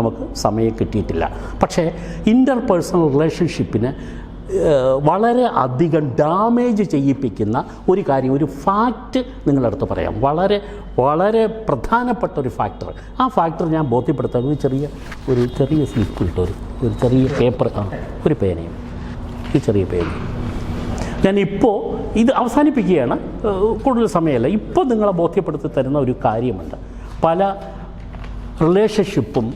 നമുക്ക് സമയം കിട്ടിയിട്ടില്ല. പക്ഷേ ഇൻ്റർപേഴ്സണൽ റിലേഷൻഷിപ്പിന് വളരെ അധികം ഡാമേജ് ചെയ്യിപ്പിക്കുന്ന ഒരു കാര്യം, ഒരു ഫാക്റ്റ് നിങ്ങളുടെ അടുത്ത് പറയാം. വളരെ വളരെ പ്രധാനപ്പെട്ട ഒരു ഫാക്ടർ. ആ ഫാക്ടർ ഞാൻ ബോധ്യപ്പെടുത്താൻ ഒരു ചെറിയ സ്ലിപ്പ് ഇട്ട് ഒരു ചെറിയ പേപ്പർ, ഒരു പേനയും ഈ ചെറിയ പേനയും ഞാനിപ്പോൾ ഇത് അവസാനിപ്പിക്കുകയാണ്. കൂടുതൽ സമയമല്ല. ഇപ്പോൾ നിങ്ങളെ ബോധ്യപ്പെടുത്തി തരുന്ന ഒരു കാര്യമുണ്ട്. പല റിലേഷൻഷിപ്പും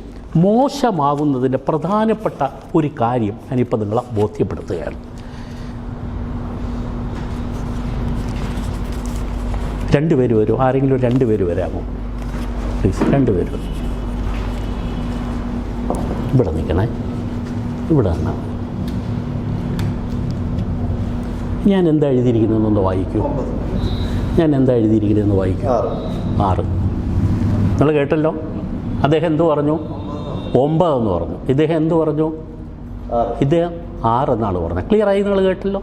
മോശമാകുന്നതിൻ്റെ പ്രധാനപ്പെട്ട ഒരു കാര്യം ഞാനിപ്പോൾ നിങ്ങളെ ബോധ്യപ്പെടുത്തുകയാണ്. രണ്ടുപേര് വരും, ആരെങ്കിലും 2 പേര് വരാമോ പ്ലീസ്? 2 പേര് ഇവിടെ നിൽക്കണേ, ഇവിടെ നിന്നാ. ഞാൻ എന്താ എഴുതിയിരിക്കുന്നതെന്നൊന്ന് വായിക്കൂ. ഞാൻ എന്താ എഴുതിയിരിക്കുന്നതെന്ന് വായിക്കൂ. 6. നിങ്ങൾ കേട്ടല്ലോ. അദ്ദേഹം എന്തു പറഞ്ഞു? 9 എന്ന് പറഞ്ഞു. ഇദ്ദേഹം എന്തു പറഞ്ഞു? ഇദ്ദേഹം 6 എന്നാണ് പറഞ്ഞത്. ക്ലിയറായി? നിങ്ങൾ കേട്ടല്ലോ.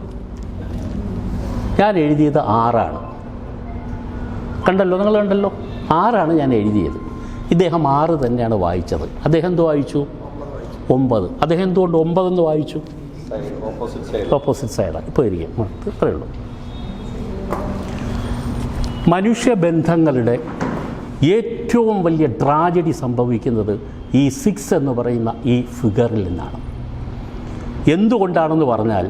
ഞാൻ എഴുതിയത് 6 കണ്ടല്ലോ, നിങ്ങൾ കണ്ടല്ലോ. 6 ഞാൻ എഴുതിയത്. ഇദ്ദേഹം 6 തന്നെയാണ് വായിച്ചത്. അദ്ദേഹം എന്ത് വായിച്ചു? 9. അദ്ദേഹം എന്തുകൊണ്ട് 9 എന്ന് വായിച്ചു? ഓപ്പോസിറ്റ് സൈഡാണ്. ഇപ്പോൾ ഇരിക്കും. ഇത്രയേ ഉള്ളൂ. മനുഷ്യബന്ധങ്ങളുടെ ഏറ്റവും വലിയ ട്രാജഡി സംഭവിക്കുന്നത് ഈ 6 എന്ന് പറയുന്ന ഈ ഫിഗറിൽ നിന്നാണ്. എന്തുകൊണ്ടാണെന്ന് പറഞ്ഞാൽ,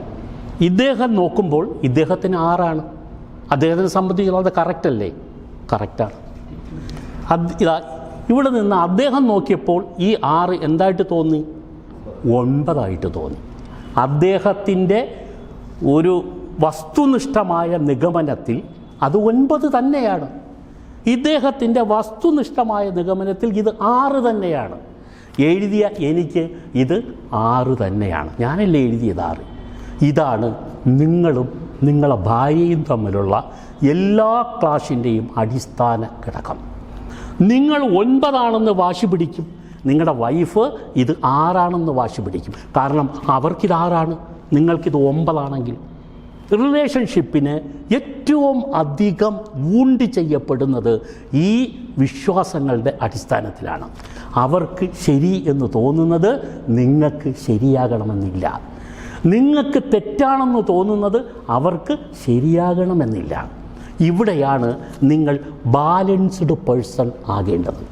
ഇദ്ദേഹം നോക്കുമ്പോൾ ഇദ്ദേഹത്തിന് 6. അദ്ദേഹത്തിനെ സംബന്ധിച്ചുള്ളത് കറക്റ്റല്ലേ? കറക്റ്റാണ്. ഇവിടെ നിന്ന് അദ്ദേഹം നോക്കിയപ്പോൾ ഈ 6 എന്തായിട്ട് തോന്നി? 9 തോന്നി. അദ്ദേഹത്തിൻ്റെ ഒരു വസ്തുനിഷ്ഠമായ നിഗമനത്തിൽ അത് 9 തന്നെയാണ്. ഇദ്ദേഹത്തിൻ്റെ വസ്തുനിഷ്ഠമായ നിഗമനത്തിൽ ഇത് 6 തന്നെയാണ്. എഴുതിയ എനിക്ക് ഇത് 6 തന്നെയാണ്. ഞാനല്ലേ എഴുതിയത് 6. ഇതാണ് നിങ്ങളും നിങ്ങളെ ഭാര്യയും തമ്മിലുള്ള എല്ലാ ക്ലാഷിൻ്റെയും അടിസ്ഥാന ഘടകം. നിങ്ങൾ 9 വാശി പിടിക്കും, നിങ്ങളുടെ വൈഫ് ഇത് 6 വാശി പിടിക്കും. കാരണം അവർക്കിത് 6, നിങ്ങൾക്കിത് 9. റിലേഷൻഷിപ്പിന് ഏറ്റവും അധികം വൂണ്ട് ചെയ്യപ്പെടുന്നത് ഈ വിശ്വാസങ്ങളുടെ അടിസ്ഥാനത്തിലാണ്. അവർക്ക് ശരി എന്ന് തോന്നുന്നത് നിങ്ങൾക്ക് ശരിയാകണമെന്നില്ല. നിങ്ങൾക്ക് തെറ്റാണെന്ന് തോന്നുന്നത് അവർക്ക് ശരിയാകണമെന്നില്ല. ഇവിടെയാണ് നിങ്ങൾ ബാലൻസ്ഡ് പേഴ്സൺ ആകേണ്ടത്.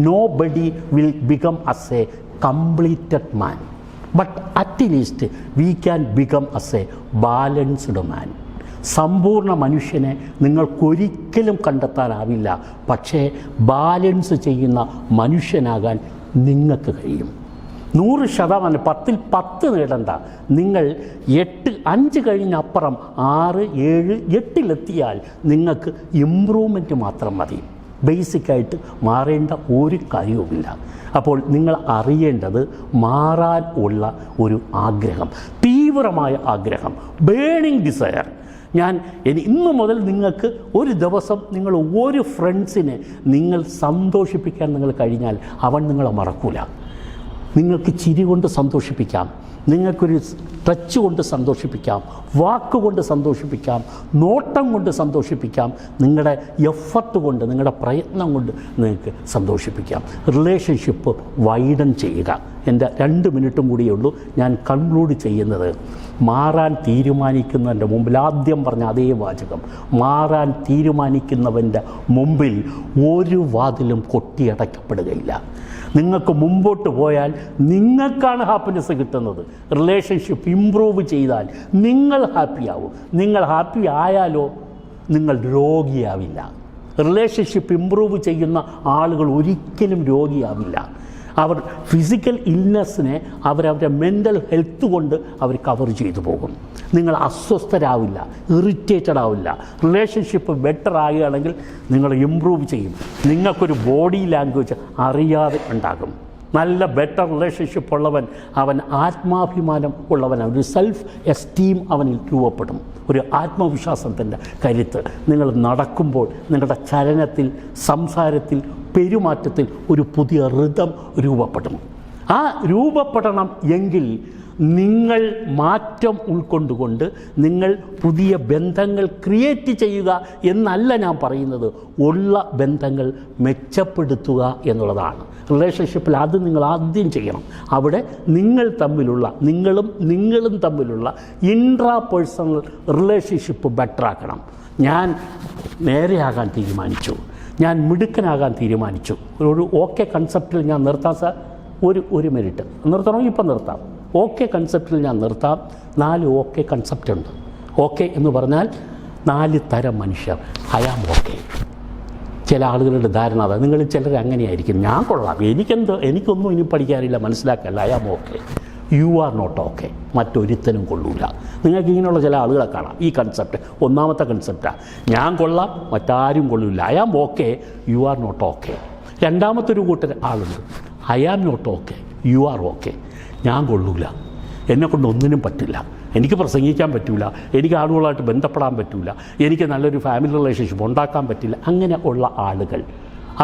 Nobody will become as a completed man, but at least we can become as a balanced man. സമ്പൂർണ്ണ മനുഷ്യനെ നിങ്ങൾക്കൊരിക്കലും കണ്ടെത്താനാവില്ല, പക്ഷേ ബാലൻസ് ചെയ്യുന്ന മനുഷ്യനാകാൻ നിങ്ങൾക്ക് കഴിയും. 100%. 10ൽ 10 നേടണ്ട. നിങ്ങൾ 8, 5 കഴിഞ്ഞപ്പുറം 6, 7, 8 നിങ്ങൾക്ക് ഇമ്പ്രൂവ്മെൻറ്റ് മാത്രം മതി. ബേസിക്കായിട്ട് മാറേണ്ട ഒരു കാര്യവുമില്ല. അപ്പോൾ നിങ്ങൾ അറിയേണ്ടത് മാറാൻ ഉള്ള ഒരു ആഗ്രഹം, തീവ്രമായ ആഗ്രഹം, ബേണിംഗ് ഡിസയർ. ഇന്നു മുതൽ നിങ്ങൾക്ക് ഒരു ദിവസം നിങ്ങൾ ഒരു ഫ്രണ്ട്സിനെ നിങ്ങൾ സന്തോഷിപ്പിക്കാൻ നിങ്ങൾ കഴിഞ്ഞാൽ അവൻ നിങ്ങളെ മറക്കൂല. നിങ്ങൾക്ക് ചിരി കൊണ്ട് സന്തോഷിപ്പിക്കാം, നിങ്ങൾക്കൊരു ടച്ച് കൊണ്ട് സന്തോഷിപ്പിക്കാം, വാക്കുകൊണ്ട് സന്തോഷിപ്പിക്കാം, നോട്ടം കൊണ്ട് സന്തോഷിപ്പിക്കാം, നിങ്ങളുടെ എഫർട്ട് കൊണ്ട്, നിങ്ങളുടെ പ്രയത്നം കൊണ്ട് നിങ്ങൾക്ക് സന്തോഷിപ്പിക്കാം. റിലേഷൻഷിപ്പ് വൈഡൻ ചെയ്യുക. എൻ്റെ 2 മിനിറ്റും കൂടിയേ ഉള്ളൂ. ഞാൻ കൺക്ലൂഡ് ചെയ്യുന്നത്, മാറാൻ തീരുമാനിക്കുന്നതിൻ്റെ മുമ്പിൽ ആദ്യം പറഞ്ഞ അതേ വാചകം, മാറാൻ തീരുമാനിക്കുന്നവൻ്റെ മുമ്പിൽ ഒരു വാതിലും കൊട്ടിയടക്കപ്പെടുകയില്ല. നിങ്ങൾക്ക് മുമ്പോട്ട് പോയാൽ നിങ്ങൾക്കാണ് ഹാപ്പിനെസ് കിട്ടുന്നത്. റിലേഷൻഷിപ്പ് ഇമ്പ്രൂവ് ചെയ്താൽ നിങ്ങൾ ഹാപ്പിയാവും. നിങ്ങൾ ഹാപ്പി ആയാലോ നിങ്ങൾ രോഗിയാവില്ല. റിലേഷൻഷിപ്പ് ഇമ്പ്രൂവ് ചെയ്യുന്ന ആളുകൾ ഒരിക്കലും രോഗിയാവില്ല. അവർ ഫിസിക്കൽ ഇൽനെസ്സിനെ അവരവരുടെ മെൻ്റൽ ഹെൽത്ത് കൊണ്ട് അവർ കവർ ചെയ്തു പോകും. നിങ്ങൾ അസ്വസ്ഥരാവില്ല, ഇറിറ്റേറ്റഡ് ആവില്ല. റിലേഷൻഷിപ്പ് ബെറ്റർ ആകുകയാണെങ്കിൽ നിങ്ങൾ ഇമ്പ്രൂവ് ചെയ്യും. നിങ്ങൾക്കൊരു ബോഡി ലാംഗ്വേജ് അറിയാതെ ഉണ്ടാകും. നല്ല ബെറ്റർ റിലേഷൻഷിപ്പ് ഉള്ളവൻ അവൻ ആത്മാഭിമാനം ഉള്ളവനാണ്. ഒരു സെൽഫ് എസ്റ്റീം അവനിൽ രൂപപ്പെടും, ഒരു ആത്മവിശ്വാസത്തിൻ്റെ കരുത്ത്. നിങ്ങൾ നടക്കുമ്പോൾ നിങ്ങളുടെ ചലനത്തിൽ, സംസാരത്തിൽ, പെരുമാറ്റത്തിൽ ഒരു പുതിയ റിതം രൂപപ്പെടും. ആ രൂപപ്പെടണം എങ്കിൽ നിങ്ങൾ മാറ്റം ഉൾക്കൊണ്ടുകൊണ്ട് നിങ്ങൾ പുതിയ ബന്ധങ്ങൾ ക്രിയേറ്റ് ചെയ്യുക എന്നല്ല ഞാൻ പറയുന്നത്, ഉള്ള ബന്ധങ്ങൾ മെച്ചപ്പെടുത്തുക എന്നുള്ളതാണ്. റിലേഷൻഷിപ്പിൽ അത് നിങ്ങൾ ആദ്യം ചെയ്യണം. അവിടെ നിങ്ങളും തമ്മിലുള്ള ഇൻട്രാ പേഴ്സണൽ റിലേഷൻഷിപ്പ് ബെറ്ററാക്കണം. ഞാൻ നേരെയാകാൻ തീരുമാനിച്ചു, ഞാൻ മിടുക്കനാകാൻ തീരുമാനിച്ചു. ഒരു ഓക്കെ കൺസെപ്റ്റിൽ ഞാൻ നിർത്താം സാർ, ഒരു മിനിറ്റ് നിർത്തണമെങ്കിൽ ഇപ്പം നിർത്താം. ഓക്കെ കൺസെപ്റ്റിൽ ഞാൻ നിർത്താം. 4 ഓക്കെ കൺസെപ്റ്റ് ഉണ്ട്. ഓക്കെ എന്ന് പറഞ്ഞാൽ 4 തരം മനുഷ്യർ. I am okay. ചില ആളുകളുടെ ധാരണ അതാണ്. നിങ്ങൾ ചിലർ അങ്ങനെയായിരിക്കും, ഞാൻ കൊള്ളാം, എനിക്കൊന്നും ഇനി പഠിക്കാറില്ല, മനസ്സിലാക്കല്ല, I am okay. You are not okay. മറ്റൊരുത്തനും കൊള്ളൂല. നിങ്ങൾക്ക് ഇങ്ങനെയുള്ള ചില ആളുകളെ കാണാം. ഈ കൺസെപ്റ്റ് ഒന്നാമത്തെ കൺസെപ്റ്റാണ്, ഞാൻ കൊള്ളാം, മറ്റാരും കൊള്ളൂല. I am okay, you are not okay. രണ്ടാമത്തെ ഒരു കൂട്ടർ ആളുണ്ട്, I am not okay, you are okay. ഞാൻ കൊള്ളൂല, എന്നെക്കൊണ്ട് ഒന്നിനും പറ്റില്ല, എനിക്ക് പ്രസംഗിക്കാൻ പറ്റില്ല, എനിക്ക് ആളുകളായിട്ട് ബന്ധപ്പെടാൻ പറ്റില്ല, എനിക്ക് നല്ലൊരു ഫാമിലി റിലേഷൻഷിപ്പ് ഉണ്ടാക്കാൻ പറ്റില്ല. അങ്ങനെ ഉള്ള ആളുകൾ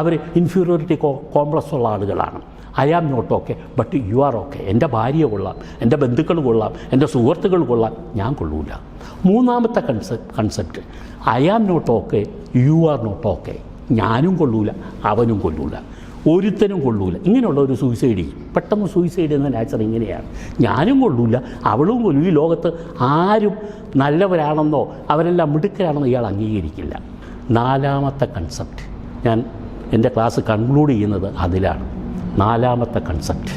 അവർ ഇൻഫീരിയോറിറ്റി കോംപ്ലക്സ് ഉള്ള ആളുകളാണ്. I am not okay but you are okay. എൻ്റെ ഭാര്യ കൊള്ളാം, എൻ്റെ ബന്ധുക്കൾ കൊള്ളാം, എൻ്റെ സുഹൃത്തുക്കൾ കൊള്ളാം, ഞാൻ കൊള്ളൂല. മൂന്നാമത്തെ concept, I am not okay, you are not okay. ഞാനും കൊള്ളൂല, അവനും കൊള്ളൂല, ഒരുത്തനും കൊള്ളൂല. ഇങ്ങനെയുള്ള ഒരു സൂയിസൈഡ് ചെയ്യും. പെട്ടെന്ന് സൂയിസൈഡ് എന്ന നാച്ചർ ഇങ്ങനെയാണ്. ഞാനും കൊള്ളൂല, അവളും കൊള്ളൂ. ഈ ലോകത്ത് ആരും നല്ലവരാണെന്നോ അവരെല്ലാം മിടുക്കരാണെന്നോ ഇയാൾ അംഗീകരിക്കില്ല. നാലാമത്തെ കൺസെപ്റ്റ്, ഞാൻ എൻ്റെ ക്ലാസ് കൺക്ലൂഡ് ചെയ്യുന്നത് അതിലാണ്. നാലാമത്തെ concept,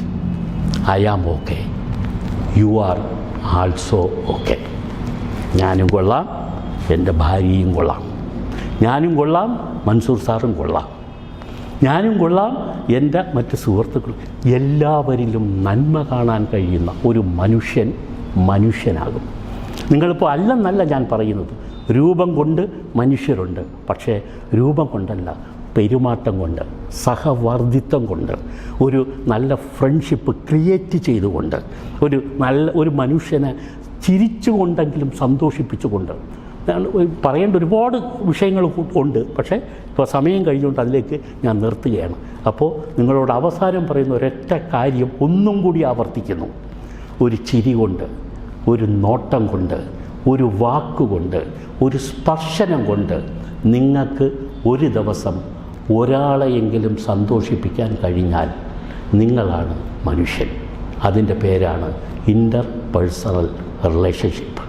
I am okay, you are also okay. ഞാനും കൊള്ളാം, എൻ്റെ ഭാര്യയും കൊള്ളാം, ഞാനും കൊള്ളാം, മൻസൂർ സാറും കൊള്ളാം, ഞാനും കൊള്ളാം, എൻ്റെ മറ്റ് സുഹൃത്തുക്കളും. എല്ലാവരിലും നന്മ കാണാൻ കഴിയുന്ന ഒരു മനുഷ്യനാകും. നിങ്ങളിപ്പോൾ അല്ലെന്നല്ല ഞാൻ പറയുന്നത്. രൂപം കൊണ്ട് മനുഷ്യരുണ്ട്, പക്ഷേ രൂപം കൊണ്ടല്ല, പെരുമാറ്റം കൊണ്ട്, സഹവർദ്ധിത്വം കൊണ്ട്, ഒരു നല്ല ഫ്രണ്ട്ഷിപ്പ് ക്രിയേറ്റ് ചെയ്തുകൊണ്ട്, ഒരു മനുഷ്യനെ ചിരിച്ചുകൊണ്ടെങ്കിലും സന്തോഷിപ്പിച്ചുകൊണ്ട്. പറയേണ്ട ഒരുപാട് വിഷയങ്ങൾ ഉണ്ട്, പക്ഷേ ഇപ്പോൾ സമയം കഴിഞ്ഞുകൊണ്ട് അതിലേക്ക് ഞാൻ നിർത്തുകയാണ്. അപ്പോൾ നിങ്ങളോട് അവസാനം പറയുന്ന ഒരൊറ്റ കാര്യം ഒന്നും കൂടി ആവർത്തിക്കുന്നു. ഒരു ചിരി കൊണ്ട്, ഒരു നോട്ടം കൊണ്ട്, ഒരു വാക്കുകൊണ്ട്, ഒരു സ്പർശനം കൊണ്ട് നിങ്ങൾക്ക് ഒരു ദിവസം ഒരാളെയെങ്കിലും സന്തോഷിപ്പിക്കാൻ കഴിഞ്ഞാൽ നിങ്ങളാണ് മനുഷ്യൻ. അതിൻ്റെ പേരാണ് ഇൻ്റർ പേഴ്സണൽ റിലേഷൻഷിപ്പ്.